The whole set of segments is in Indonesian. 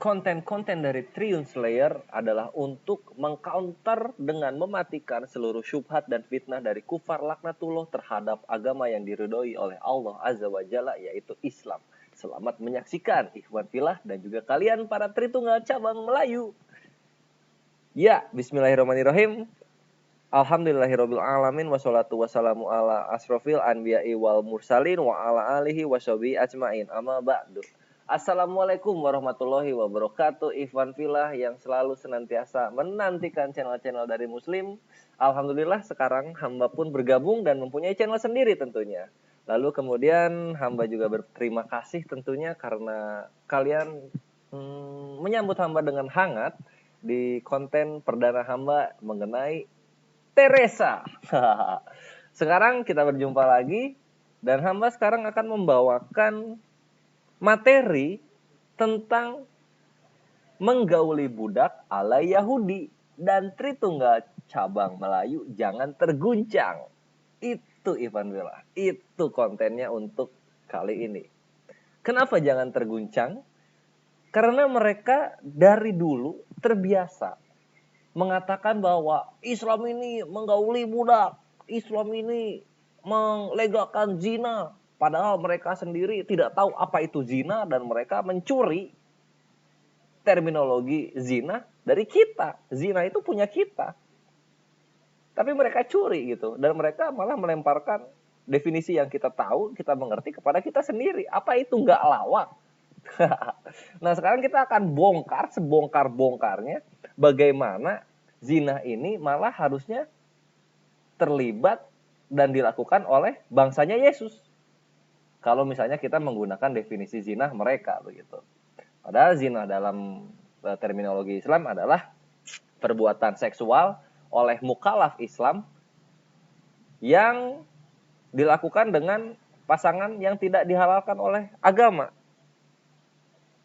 konten-konten dari Triun Slayer adalah untuk mengcounter dengan mematikan seluruh syubhat dan fitnah dari kufar laknatullah terhadap agama yang diridhoi oleh Allah Azza wa Jalla, yaitu Islam. Selamat menyaksikan ikhwan fillah dan juga kalian para Tritunggal cabang Melayu. Ya, bismillahirrahmanirrahim. Alhamdulillahirabbil alamin wassalatu wassalamu ala asrofil anbiya'i wal mursalin wa ala alihi washabihi ajmain. Amma ba'du. Assalamualaikum warahmatullahi wabarakatuh. Ikhwan fillah yang selalu senantiasa menantikan channel-channel dari Muslim. Alhamdulillah sekarang hamba pun bergabung dan mempunyai channel sendiri tentunya. Lalu kemudian hamba juga berterima kasih tentunya karena kalian menyambut hamba dengan hangat di konten perdana hamba mengenai Teresa. Sekarang kita berjumpa lagi dan hamba sekarang akan membawakan materi tentang menggauli budak ala Yahudi dan Tritunggal cabang Melayu jangan terguncang. Itu Ivan Villa, itu kontennya untuk kali ini. Kenapa jangan terguncang? Karena mereka dari dulu terbiasa mengatakan bahwa Islam ini menggauli budak, Islam ini melegalkan zina, padahal mereka sendiri tidak tahu apa itu zina dan mereka mencuri terminologi zina dari kita. Zina itu punya kita, tapi mereka curi gitu, dan mereka malah melemparkan definisi yang kita tahu, kita mengerti kepada kita sendiri. Apa itu nggak lawak? Nah sekarang kita akan bongkar sebongkar-bongkarnya bagaimana zina ini malah harusnya terlibat dan dilakukan oleh bangsanya Yesus. Kalau misalnya kita menggunakan definisi zina mereka begitu. Padahal zina dalam terminologi Islam adalah perbuatan seksual oleh mukallaf Islam yang dilakukan dengan pasangan yang tidak dihalalkan oleh agama.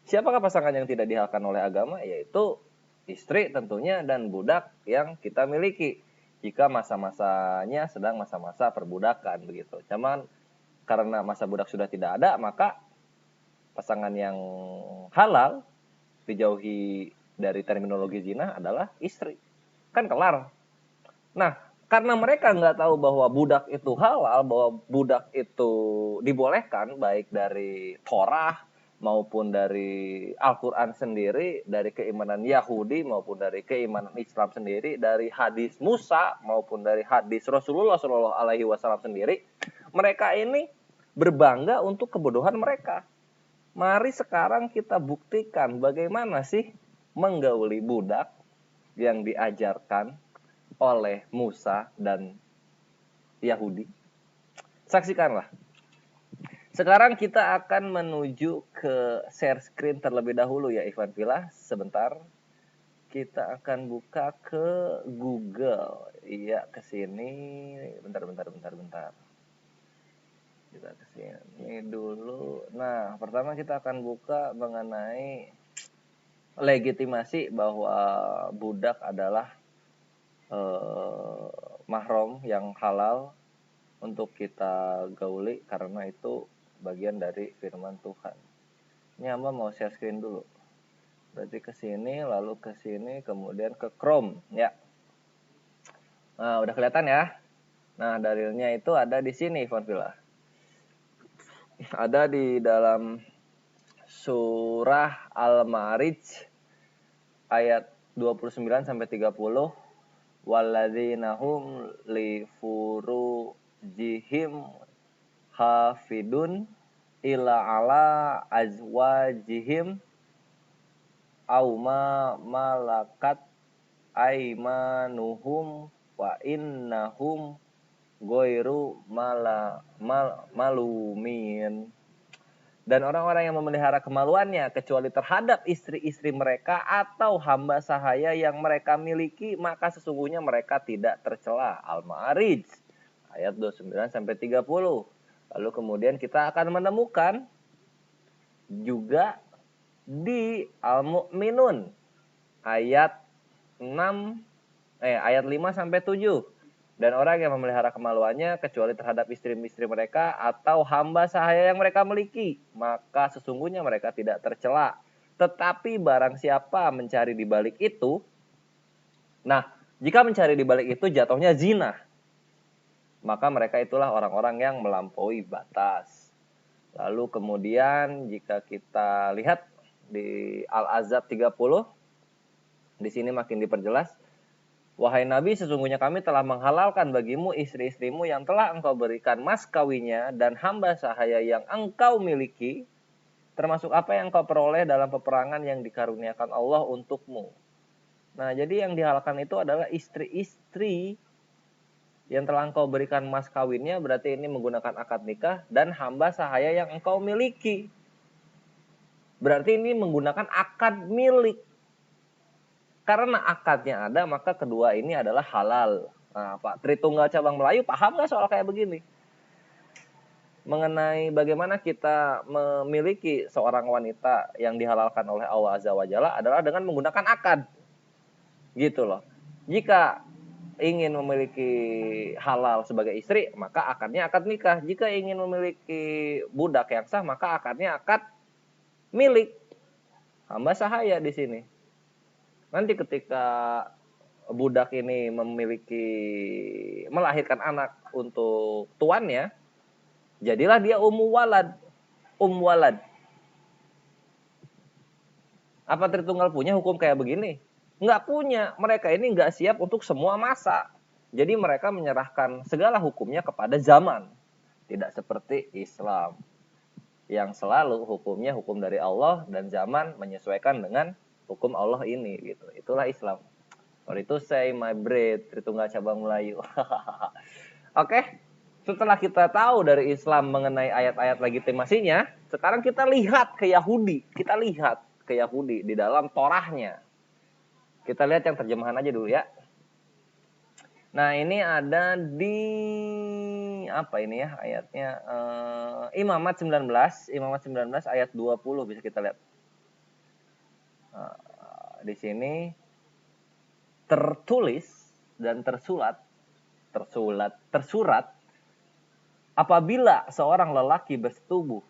Siapakah pasangan yang tidak dihalalkan oleh agama? Yaitu istri tentunya dan budak yang kita miliki. Jika masa-masanya sedang masa-masa perbudakan begitu. Cuman karena masa budak sudah tidak ada, maka pasangan yang halal dijauhi dari terminologi zina adalah istri. Kan kelar. Nah, karena mereka nggak tahu bahwa budak itu halal, bahwa budak itu dibolehkan baik dari Torah maupun dari Al-Quran sendiri, dari keimanan Yahudi maupun dari keimanan Islam sendiri, dari hadis Musa maupun dari hadis Rasulullah SAW sendiri, mereka ini berbangga untuk kebodohan mereka. Mari sekarang kita buktikan bagaimana sih menggauli budak yang diajarkan oleh Musa dan Yahudi. Saksikanlah. Sekarang kita akan menuju ke share screen terlebih dahulu ya Ivan Villa. Sebentar. Kita akan buka ke Google. Iya, ke sini. Bentar. Kita ke sini dulu. Nah, pertama kita akan buka mengenai legitimasi bahwa budak adalah mahram yang halal untuk kita gauli karena itu bagian dari firman Tuhan. Ini hamba mau share screen dulu. Berarti ke sini, lalu ke sini, kemudian ke Chrome, ya. Nah, udah kelihatan ya. Nah, dalilnya itu ada di sini, Ivan Villa. Ada di dalam surah Al-Ma'arij ayat 29 sampai 30. Walladzina hum li furujihim hafidun ila ala azwajihim auma malakat aimanuhum wa innahum ghairu malumin. Dan orang-orang yang memelihara kemaluannya kecuali terhadap istri-istri mereka atau hamba sahaya yang mereka miliki, maka sesungguhnya mereka tidak tercela. Al-Ma'arij ayat 29 sampai 30. Lalu kemudian kita akan menemukan juga di Al-Mu'minun ayat 5 sampai 7. Dan orang yang memelihara kemaluannya kecuali terhadap istri-istri mereka atau hamba sahaya yang mereka miliki, maka sesungguhnya mereka tidak tercela. Tetapi barang siapa mencari di balik itu, nah, jika mencari di balik itu jatuhnya zina, maka mereka itulah orang-orang yang melampaui batas. Lalu kemudian jika kita lihat di Al-Ahzab 30, di sini makin diperjelas, wahai Nabi, sesungguhnya kami telah menghalalkan bagimu istri-istrimu yang telah engkau berikan mas kawinnya dan hamba sahaya yang engkau miliki, termasuk apa yang engkau peroleh dalam peperangan yang dikaruniakan Allah untukmu. Nah, jadi yang dihalalkan itu adalah istri-istri yang telah engkau berikan mas kawinnya, berarti ini menggunakan akad nikah, dan hamba sahaya yang engkau miliki. Berarti ini menggunakan akad milik. Karena akadnya ada, maka kedua ini adalah halal. Nah, Pak Tritunggal Cabang Melayu paham nggak soal kayak begini? Mengenai bagaimana kita memiliki seorang wanita yang dihalalkan oleh Allah Azza wa Jalla adalah dengan menggunakan akad. Gitu loh. Jika ingin memiliki halal sebagai istri, maka akadnya akad nikah. Jika ingin memiliki budak yang sah, maka akadnya akad milik. Hamba sahaya di sini. Nanti ketika budak ini melahirkan anak untuk tuannya, jadilah dia walad. Walad. Apa Tritunggal punya hukum kayak begini? Nggak punya. Mereka ini nggak siap untuk semua masa. Jadi mereka menyerahkan segala hukumnya kepada zaman. Tidak seperti Islam, yang selalu hukumnya hukum dari Allah dan zaman menyesuaikan dengan hukum Allah ini. Gitu. Itulah Islam. Sorry to say, my bread, Tritunggal Cabang Melayu. Oke, setelah kita tahu dari Islam mengenai ayat-ayat legitimasinya, sekarang kita lihat ke Yahudi. Kita lihat ke Yahudi di dalam Torahnya. Kita lihat yang terjemahan aja dulu ya. Nah, ini ada di apa ini ya ayatnya? Imamat 19 ayat 20 bisa kita lihat. Di sini tertulis dan tersurat apabila seorang lelaki bersetubuh.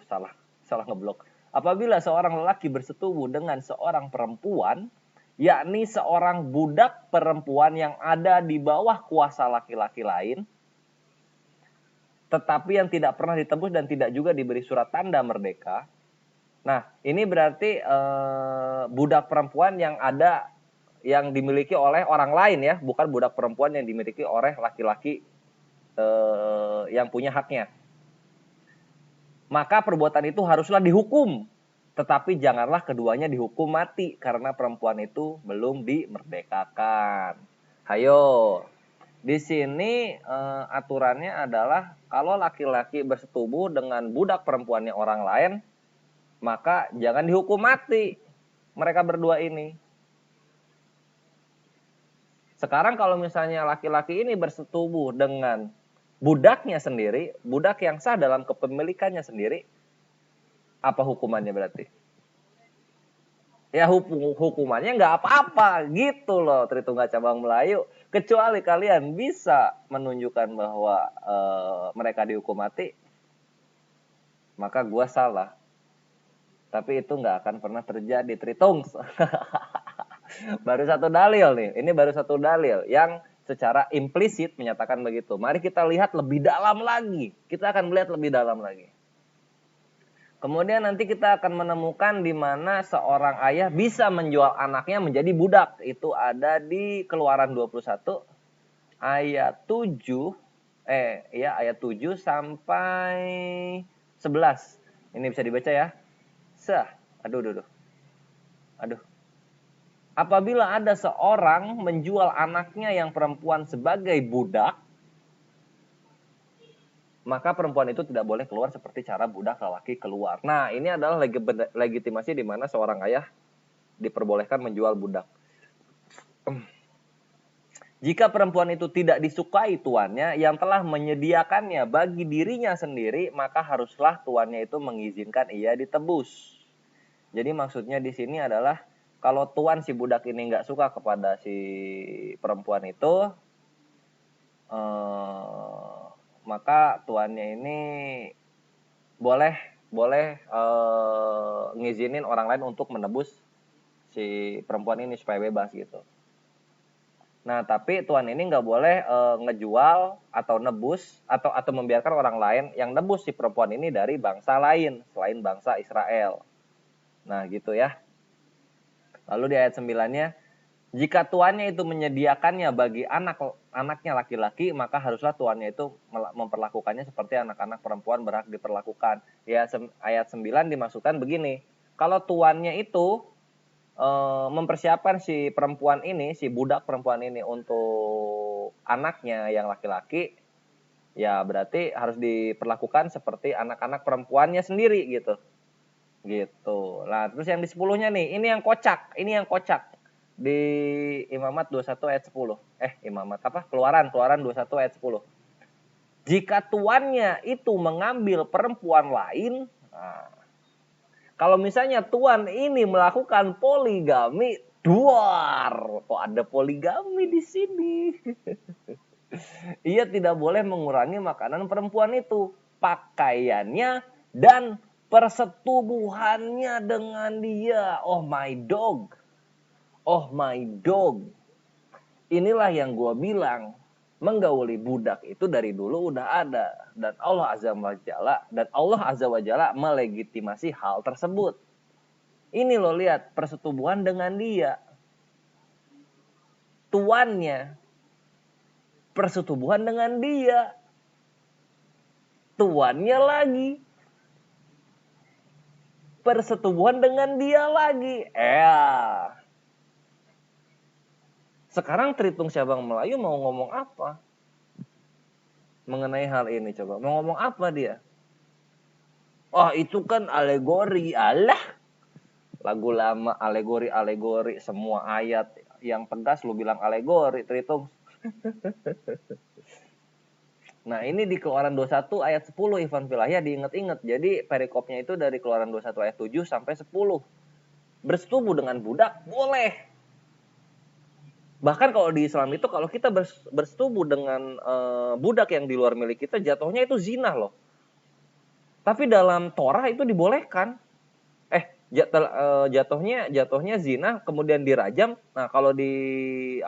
Salah ngeblok. Apabila seorang lelaki bersetubuh dengan seorang perempuan, yakni seorang budak perempuan yang ada di bawah kuasa laki-laki lain, tetapi yang tidak pernah ditebus dan tidak juga diberi surat tanda merdeka. Nah, ini berarti budak perempuan yang dimiliki oleh orang lain ya, bukan budak perempuan yang dimiliki oleh laki-laki yang punya haknya. Maka perbuatan itu haruslah dihukum, tetapi janganlah keduanya dihukum mati karena perempuan itu belum dimerdekakan. Hayo, di sini aturannya adalah kalau laki-laki bersetubuh dengan budak perempuannya orang lain, maka jangan dihukum mati mereka berdua ini. Sekarang kalau misalnya laki-laki ini bersetubuh dengan budaknya sendiri, budak yang sah dalam kepemilikannya sendiri, apa hukumannya berarti? Ya hukumannya nggak apa-apa gitu loh Tritunggal Cabang Melayu. Kecuali kalian bisa menunjukkan bahwa mereka dihukum mati, maka gua salah. Tapi itu nggak akan pernah terjadi, Tritung. Baru satu dalil nih. Ini baru satu dalil yang secara implisit menyatakan begitu. Mari kita lihat lebih dalam lagi. Kita akan melihat lebih dalam lagi. Kemudian nanti kita akan menemukan di mana seorang ayah bisa menjual anaknya menjadi budak. Itu ada di Keluaran 21 ayat 7 ayat 7 sampai 11. Ini bisa dibaca ya. Aduh. Apabila ada seorang menjual anaknya yang perempuan sebagai budak, maka perempuan itu tidak boleh keluar seperti cara budak lelaki keluar. Nah, ini adalah legitimasi di mana seorang ayah diperbolehkan menjual budak. Jika perempuan itu tidak disukai tuannya yang telah menyediakannya bagi dirinya sendiri, maka haruslah tuannya itu mengizinkan ia ditebus. Jadi maksudnya di sini adalah kalau tuan si budak ini nggak suka kepada si perempuan itu, maka tuannya ini boleh boleh ngizinin orang lain untuk menebus si perempuan ini supaya bebas gitu. Nah, tapi tuan ini nggak boleh ngejual atau nebus atau membiarkan orang lain yang nebus si perempuan ini dari bangsa lain selain bangsa Israel. Nah, gitu ya. Lalu di ayat 9-nya, jika tuannya itu menyediakannya bagi anaknya laki-laki, maka haruslah tuannya itu memperlakukannya seperti anak-anak perempuan berhak diperlakukan. Ya, ayat 9 dimaksudkan begini. Kalau tuannya itu mempersiapkan si perempuan ini, si budak perempuan ini untuk anaknya yang laki-laki, ya berarti harus diperlakukan seperti anak-anak perempuannya sendiri gitu. Gitu. Nah, terus yang di 10-nya nih, ini yang kocak. Di Imamat 21 ayat 10. Imamat apa? Keluaran 21 ayat 10. Jika tuannya itu mengambil perempuan lain, nah, kalau misalnya tuan ini melakukan poligami, duar, kok ada poligami di sini? Ia tidak boleh mengurangi makanan perempuan itu, pakaiannya, dan persetubuhannya dengan dia. Oh my dog. Inilah yang gue bilang, menggauli budak itu dari dulu udah ada, dan Allah Azza wa Jalla melegitimasi hal tersebut. Ini lo lihat, persetubuhan dengan dia, tuannya persetubuhan dengan dia, tuannya lagi persetubuhan dengan dia lagi. Sekarang Tritung Syabang Melayu mau ngomong apa mengenai hal ini? Coba mau ngomong apa dia? Oh, itu kan alegori. Alah, lagu lama alegori semua ayat yang tegas lu bilang alegori, Tritung. Nah, ini di Keluaran 21 ayat 10 Ivan Vilahya diinget-inget. Jadi perikopnya itu dari Keluaran 21 ayat 7 sampai 10. Bersetubuh dengan budak boleh. Bahkan kalau di Islam itu kalau kita bersetubuh dengan budak yang di luar milik kita, jatuhnya itu zina loh. Tapi dalam Torah itu dibolehkan. Jatuhnya zina kemudian dirajam. Nah, kalau di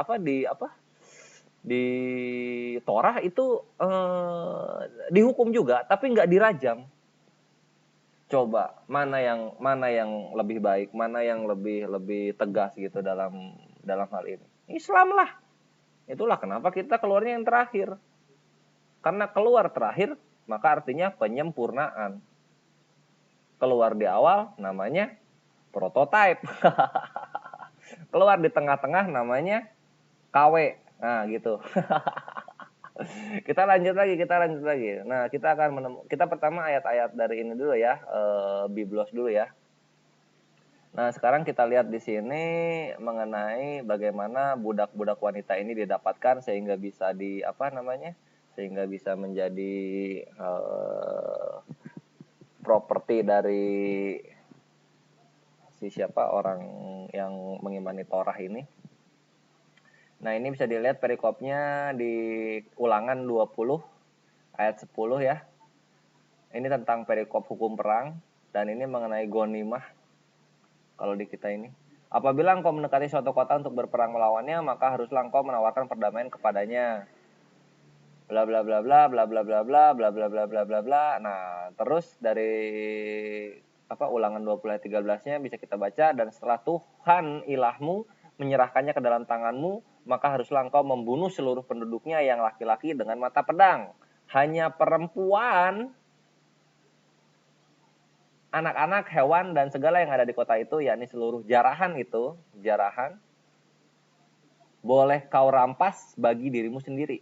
Torah itu dihukum juga tapi nggak dirajam. Coba mana yang lebih baik, mana yang lebih tegas gitu dalam hal ini? Islam lah. Itulah kenapa kita keluarnya yang terakhir. Karena keluar terakhir, maka artinya penyempurnaan. Keluar di awal namanya prototype. Keluar di tengah-tengah namanya KW. Nah, gitu. Kita lanjut lagi. Nah, kita pertama ayat-ayat dari ini dulu ya, Biblos dulu ya. Nah, sekarang kita lihat di sini mengenai bagaimana budak-budak wanita ini didapatkan sehingga bisa sehingga bisa menjadi properti dari siapa orang yang mengimani Torah ini. Nah, ini bisa dilihat perikopnya di Ulangan 20 ayat 10 ya. Ini tentang perikop hukum perang dan ini mengenai gonimah kalau di kita ini. Apabila engkau mendekati suatu kota untuk berperang melawannya, maka haruslah engkau menawarkan perdamaian kepadanya. Bla bla bla bla bla bla bla bla bla bla bla bla bla bla. Nah, terus dari Ulangan 20 ayat 13-nya bisa kita baca, dan setelah Tuhan ilahmu menyerahkannya ke dalam tanganmu, maka haruslah engkau membunuh seluruh penduduknya yang laki-laki dengan mata pedang. Hanya perempuan, anak-anak, hewan, dan segala yang ada di kota itu, yakni seluruh jarahan, boleh kau rampas bagi dirimu sendiri.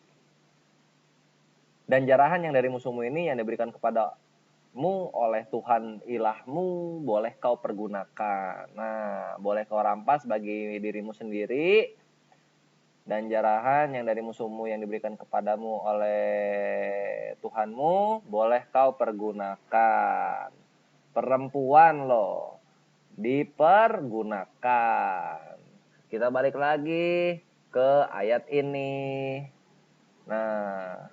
Dan jarahan yang dari musuhmu ini yang diberikan kepadamu oleh Tuhan ilahmu boleh kau pergunakan. Nah, boleh kau rampas bagi dirimu sendiri. Dan jarahan yang dari musuhmu yang diberikan kepadamu oleh Tuhanmu boleh kau pergunakan. Perempuan loh, dipergunakan. Kita balik lagi ke ayat ini. Nah,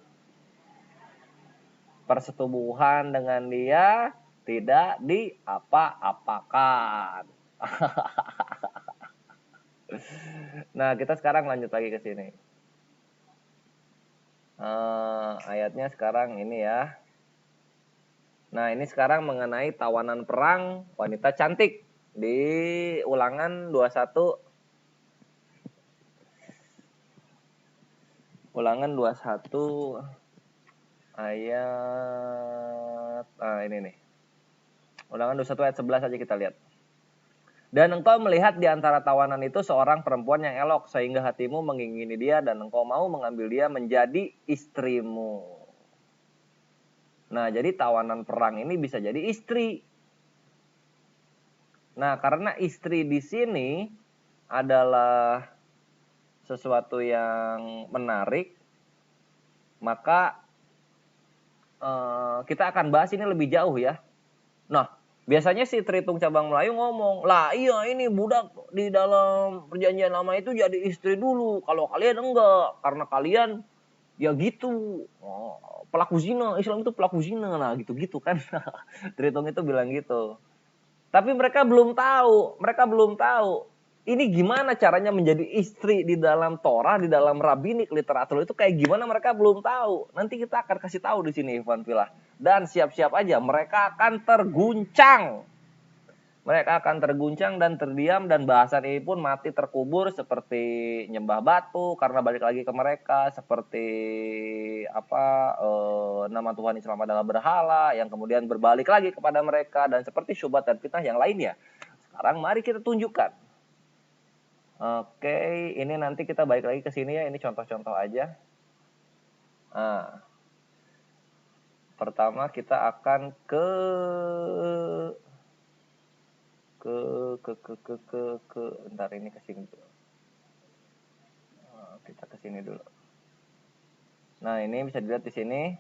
persetubuhan dengan dia tidak diapa-apakan. Nah, kita sekarang lanjut lagi ke sini. Ayatnya sekarang ini ya. Nah, ini sekarang mengenai tawanan perang wanita cantik di Ulangan 21. Ulangan 21 ayat ini nih. Ulangan 21 ayat 11 aja kita lihat. Dan engkau melihat di antara tawanan itu seorang perempuan yang elok, sehingga hatimu mengingini dia, dan engkau mau mengambil dia menjadi istrimu. Nah, jadi tawanan perang ini bisa jadi istri. Nah, karena istri di sini adalah sesuatu yang menarik, maka kita akan bahas ini lebih jauh ya. Nah, biasanya si Tritung Cabang Melayu ngomong, lah iya ini budak di dalam perjanjian lama itu jadi istri dulu. Kalau kalian enggak, karena kalian ya gitu. Pelaku zina, Islam itu pelaku zina lah gitu-gitu kan. Tritung itu bilang gitu. Tapi mereka belum tahu ini gimana caranya menjadi istri di dalam Torah, di dalam rabbinik literatur itu kayak gimana, mereka belum tahu. Nanti kita akan kasih tahu di sini, Ivan Villa. Dan siap-siap aja, mereka akan terguncang. Mereka akan terguncang dan terdiam, dan bahasan ini pun mati terkubur seperti nyembah batu karena balik lagi ke mereka, seperti nama Tuhan Islam adalah berhala yang kemudian berbalik lagi kepada mereka, dan seperti syubhat dan fitnah yang lainnya. Sekarang mari kita tunjukkan. Oke, ini nanti kita balik lagi ke sini ya. Ini contoh-contoh aja. Nah, pertama kita akan ntar ini ke sini dulu. Kita ke sini dulu. Nah, ini bisa dilihat di sini.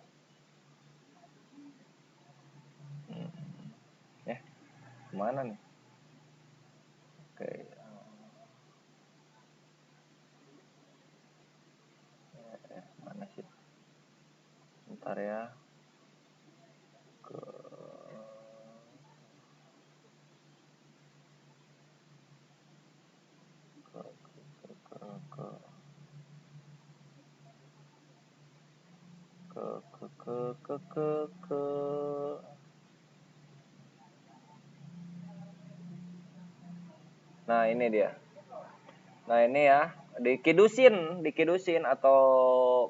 Kemana nih? Oke. Mana sih? Bentar ya. Nah, ini dia. Nah, ini ya, dikidusin atau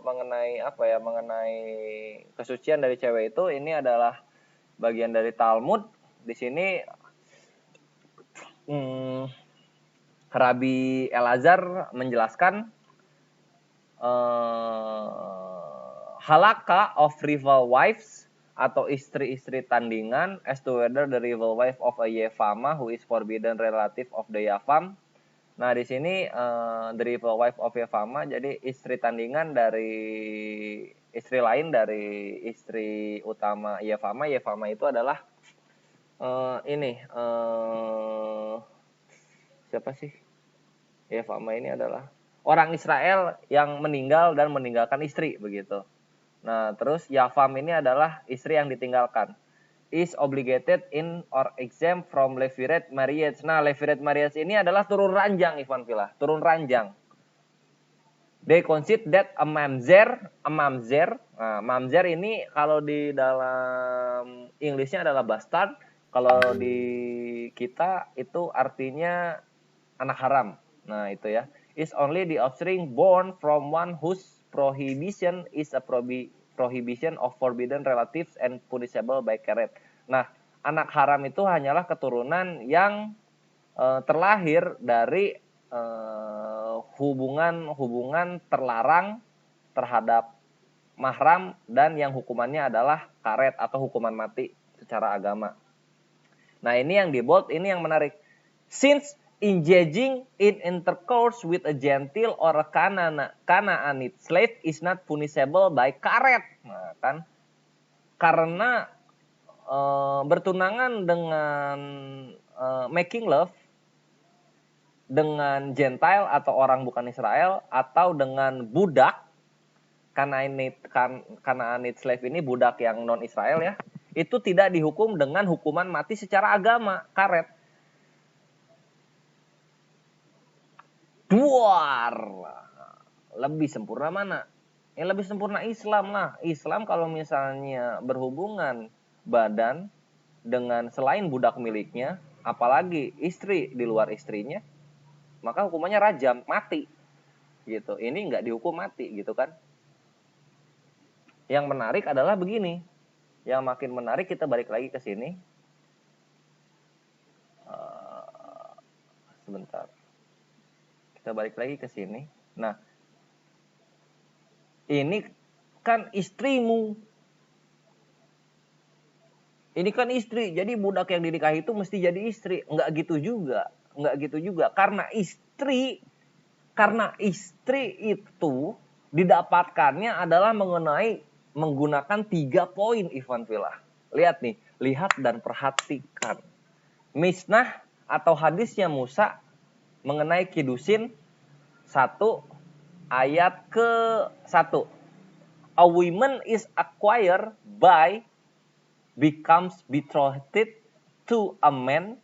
mengenai mengenai kesucian dari cewek itu, ini adalah bagian dari Talmud. Di sini Rabbi Elazar menjelaskan halakha of rival wives atau istri-istri tandingan as to whether the rival wife of a Yevama who is forbidden relative of the Yavam. Nah, di sini the rival wife of Yevama, jadi istri tandingan dari istri lain dari istri utama Yevama. Yevama itu adalah siapa sih? Yevama ini adalah orang Israel yang meninggal dan meninggalkan istri begitu. Nah, terus Yavam ini adalah istri yang ditinggalkan. Is obligated in or exempt from levirate marriage. Nah, levirate marriage ini adalah turun ranjang, Ivan Villa. Turun ranjang. They consider that a mamzer. Nah, mamzer ini kalau di dalam Inggrisnya adalah bastard. Kalau di kita itu artinya anak haram. Nah, itu ya. Is only the offspring born from one whose prohibition is a prohibition of forbidden relatives and punishable by karet. Nah, anak haram itu hanyalah keturunan yang terlahir dari hubungan terlarang terhadap mahram, dan yang hukumannya adalah karet atau hukuman mati secara agama. Nah, ini yang di bold, ini yang menarik. Since engaging in intercourse with a Gentile or a Canaanite slave is not punishable by karet. Nah, kan? Karena bertunangan dengan making love dengan Gentile atau orang bukan Israel, atau dengan budak Canaanite slave ini, budak yang non Israel ya, itu tidak dihukum dengan hukuman mati secara agama, karet. Duar. Lebih sempurna mana? Yang lebih sempurna Islam lah. Islam kalau misalnya berhubungan badan dengan selain budak miliknya, apalagi istri di luar istrinya, maka hukumannya rajam, mati. Gitu. Ini nggak dihukum mati gitu kan. Yang menarik adalah begini. Yang makin menarik, kita balik lagi ke sini. Sebentar. Kita balik lagi ke sini. Nah, ini kan istrimu. Ini kan istri. Jadi budak yang dinikahi itu mesti jadi istri. Enggak gitu juga. Enggak gitu juga. Karena istri itu didapatkannya adalah menggunakan 3 poin, Ivan Villa. Lihat nih. Lihat dan perhatikan. Misnah atau hadisnya Musa mengenai kidusin 1 ayat ke-1. A woman is acquired by becomes betrothed to a man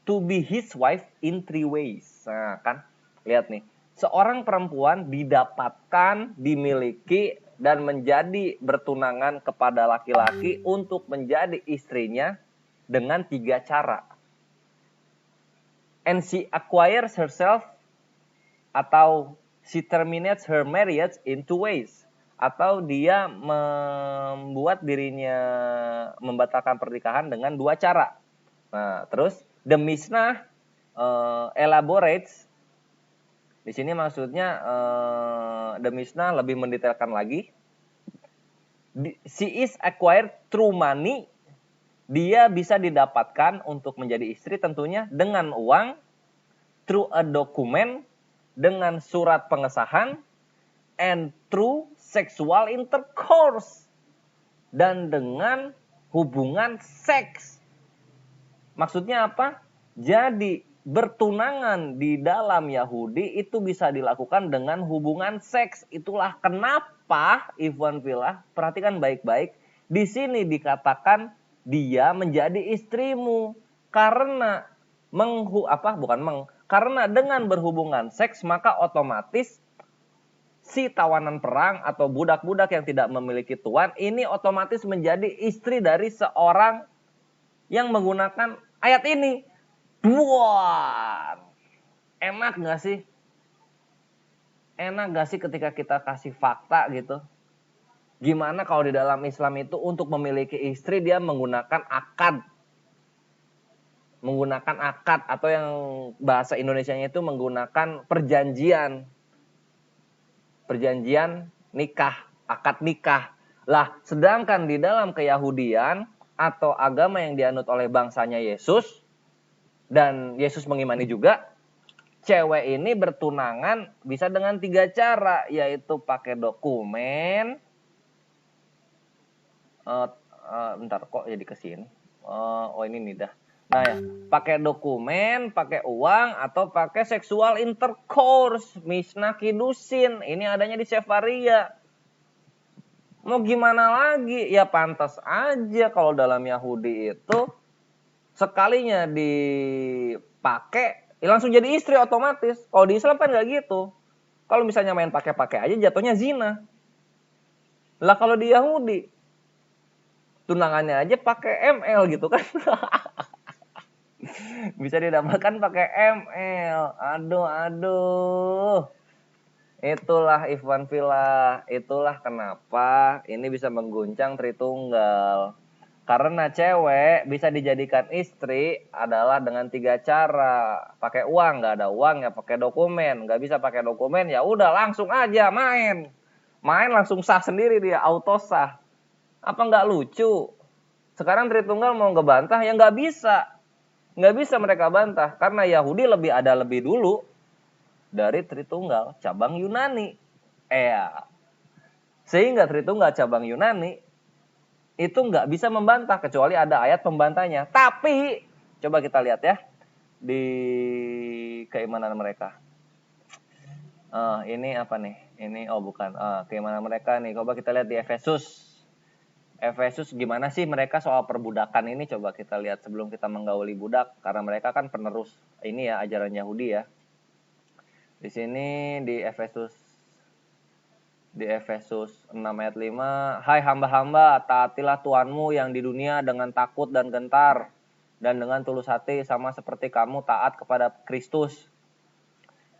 to be his wife in 3 ways. Nah, kan? Lihat nih. Seorang perempuan didapatkan, dimiliki, dan menjadi bertunangan kepada laki-laki untuk menjadi istrinya dengan 3 cara. And she acquires herself, atau she terminates her marriage in 2 ways. Atau dia membuat dirinya membatalkan pernikahan dengan 2 cara. Nah, terus the Mishnah elaborates. Di sini maksudnya the Mishnah lebih mendetailkan lagi. She is acquired through money. Dia bisa didapatkan untuk menjadi istri tentunya dengan uang, through a document, dengan surat pengesahan, and through sexual intercourse, dan dengan hubungan seks. Maksudnya apa? Jadi bertunangan di dalam Yahudi itu bisa dilakukan dengan hubungan seks. Itulah kenapa Ivan Villa, perhatikan baik-baik, di sini dikatakan dia menjadi istrimu karena karena dengan berhubungan seks maka otomatis si tawanan perang atau budak-budak yang tidak memiliki tuan ini otomatis menjadi istri dari seorang yang menggunakan ayat ini. Duar. Enak gak sih? Enak gak sih ketika kita kasih fakta gitu? Gimana kalau di dalam Islam itu untuk memiliki istri dia menggunakan akad. Menggunakan akad, atau yang bahasa Indonesianya itu menggunakan perjanjian. Perjanjian nikah, akad nikah. Lah, sedangkan di dalam keyahudian atau agama yang dianut oleh bangsanya Yesus, dan Yesus mengimani juga, cewek ini bertunangan bisa dengan 3 cara, yaitu pakai dokumen. Bentar, kok jadi kesini? Oh, ini nih dah. Nah ya, pakai dokumen, pakai uang, atau pakai seksual intercourse, Mishnah kidusin. Ini adanya di Sefaria. Mau gimana lagi? Ya pantas aja kalau dalam Yahudi itu sekalinya dipakai langsung jadi istri otomatis. Kalau di Islam kan nggak gitu. Kalau misalnya main pakai-pakai aja jatuhnya zina. Lah kalau di Yahudi tunangannya aja pakai ML gitu kan. Bisa didapatkan pakai ML. Aduh. Itulah Ivan Villa. Itulah kenapa ini bisa mengguncang Tritunggal. Karena cewek bisa dijadikan istri adalah dengan 3 cara. Pakai uang, nggak ada uang ya pakai dokumen. Nggak bisa pakai dokumen ya udah langsung aja main. Main langsung sah sendiri dia, auto sah. Apa nggak lucu? Sekarang Tritunggal mau ngebantah ya nggak bisa. Nggak bisa mereka bantah karena Yahudi lebih dulu dari Tritunggal cabang Yunani. Sehingga Tritunggal cabang Yunani itu nggak bisa membantah kecuali ada ayat pembantahnya. Tapi coba kita lihat ya di keimanan mereka. Ini apa nih? Ini bukan. Keimanan mereka nih. Coba kita lihat di Efesus. Efesus gimana sih mereka soal perbudakan ini, coba kita lihat sebelum kita menggauli budak, karena mereka kan penerus ini ya ajaran Yahudi ya. Di sini di Efesus 6 ayat 5, hai hamba-hamba, taatilah Tuhanmu yang di dunia dengan takut dan gentar dan dengan tulus hati sama seperti kamu taat kepada Kristus.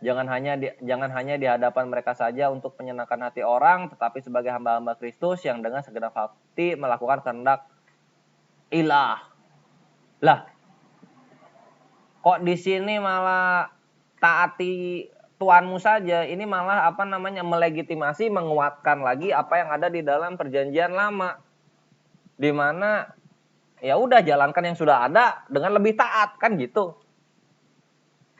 Jangan hanya di hadapan mereka saja untuk menyenangkan hati orang, tetapi sebagai hamba-hamba Kristus yang dengan segenap hati melakukan kehendak ilah. Lah, kok di sini malah taati Tuhanmu saja? Ini malah melegitimasi, menguatkan lagi apa yang ada di dalam perjanjian lama. Di mana ya udah jalankan yang sudah ada dengan lebih taat, kan gitu.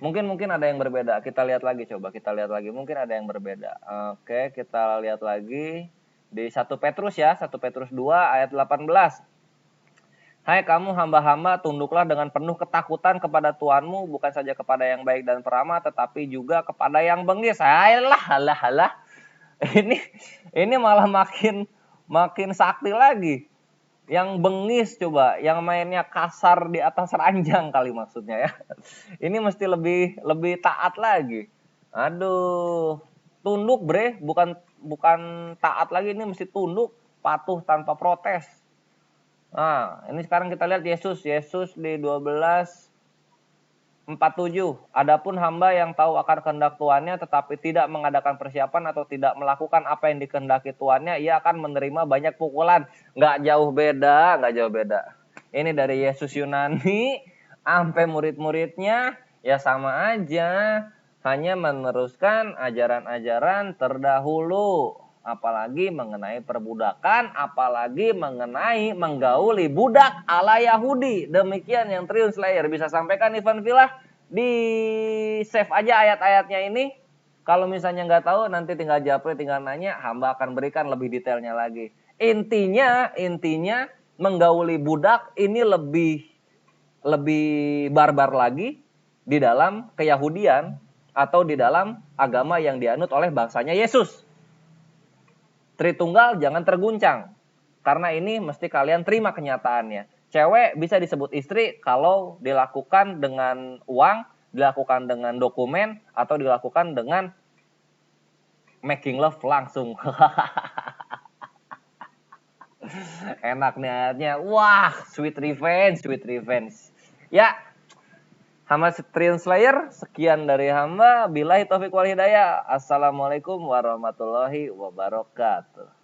Mungkin ada yang berbeda. Kita lihat lagi, coba kita lihat lagi. Mungkin ada yang berbeda. Oke, kita lihat lagi di 1 Petrus ya, 1 Petrus 2 ayat 18. Hai kamu hamba-hamba, tunduklah dengan penuh ketakutan kepada Tuhanmu, bukan saja kepada yang baik dan peramah, tetapi juga kepada yang bengis. Halah. Ini malah makin sakti lagi. Yang bengis coba, yang mainnya kasar di atas ranjang kali maksudnya ya. Ini mesti lebih taat lagi. Aduh, tunduk bre, bukan taat lagi, ini mesti tunduk, patuh tanpa protes. Nah, ini sekarang kita lihat Yesus di 12:47. Adapun hamba yang tahu akan kehendak tuannya tetapi tidak mengadakan persiapan atau tidak melakukan apa yang dikehendaki tuannya, ia akan menerima banyak pukulan. Nggak jauh beda. Ini dari Yesus Yunani sampai murid-muridnya ya sama aja, hanya meneruskan ajaran-ajaran terdahulu. Apalagi mengenai perbudakan, apalagi mengenai menggauli budak ala Yahudi. Demikian yang Triun Slayer bisa sampaikan, Ivan Villa. Di save aja ayat-ayatnya ini. Kalau misalnya nggak tahu, nanti tinggal japri, tinggal nanya, hamba akan berikan lebih detailnya lagi. Intinya menggauli budak ini lebih barbar lagi di dalam keyahudian atau di dalam agama yang dianut oleh bangsanya Yesus. Tritunggal jangan terguncang, karena ini mesti kalian terima kenyataannya. Cewek bisa disebut istri kalau dilakukan dengan uang, dilakukan dengan dokumen, atau dilakukan dengan making love langsung. Enak nih ayatnya. Wah, sweet revenge. Ya, hamba Triun Slayer, sekian dari hamba. Billahi taufiq wal hidayah. Assalamualaikum warahmatullahi wabarakatuh.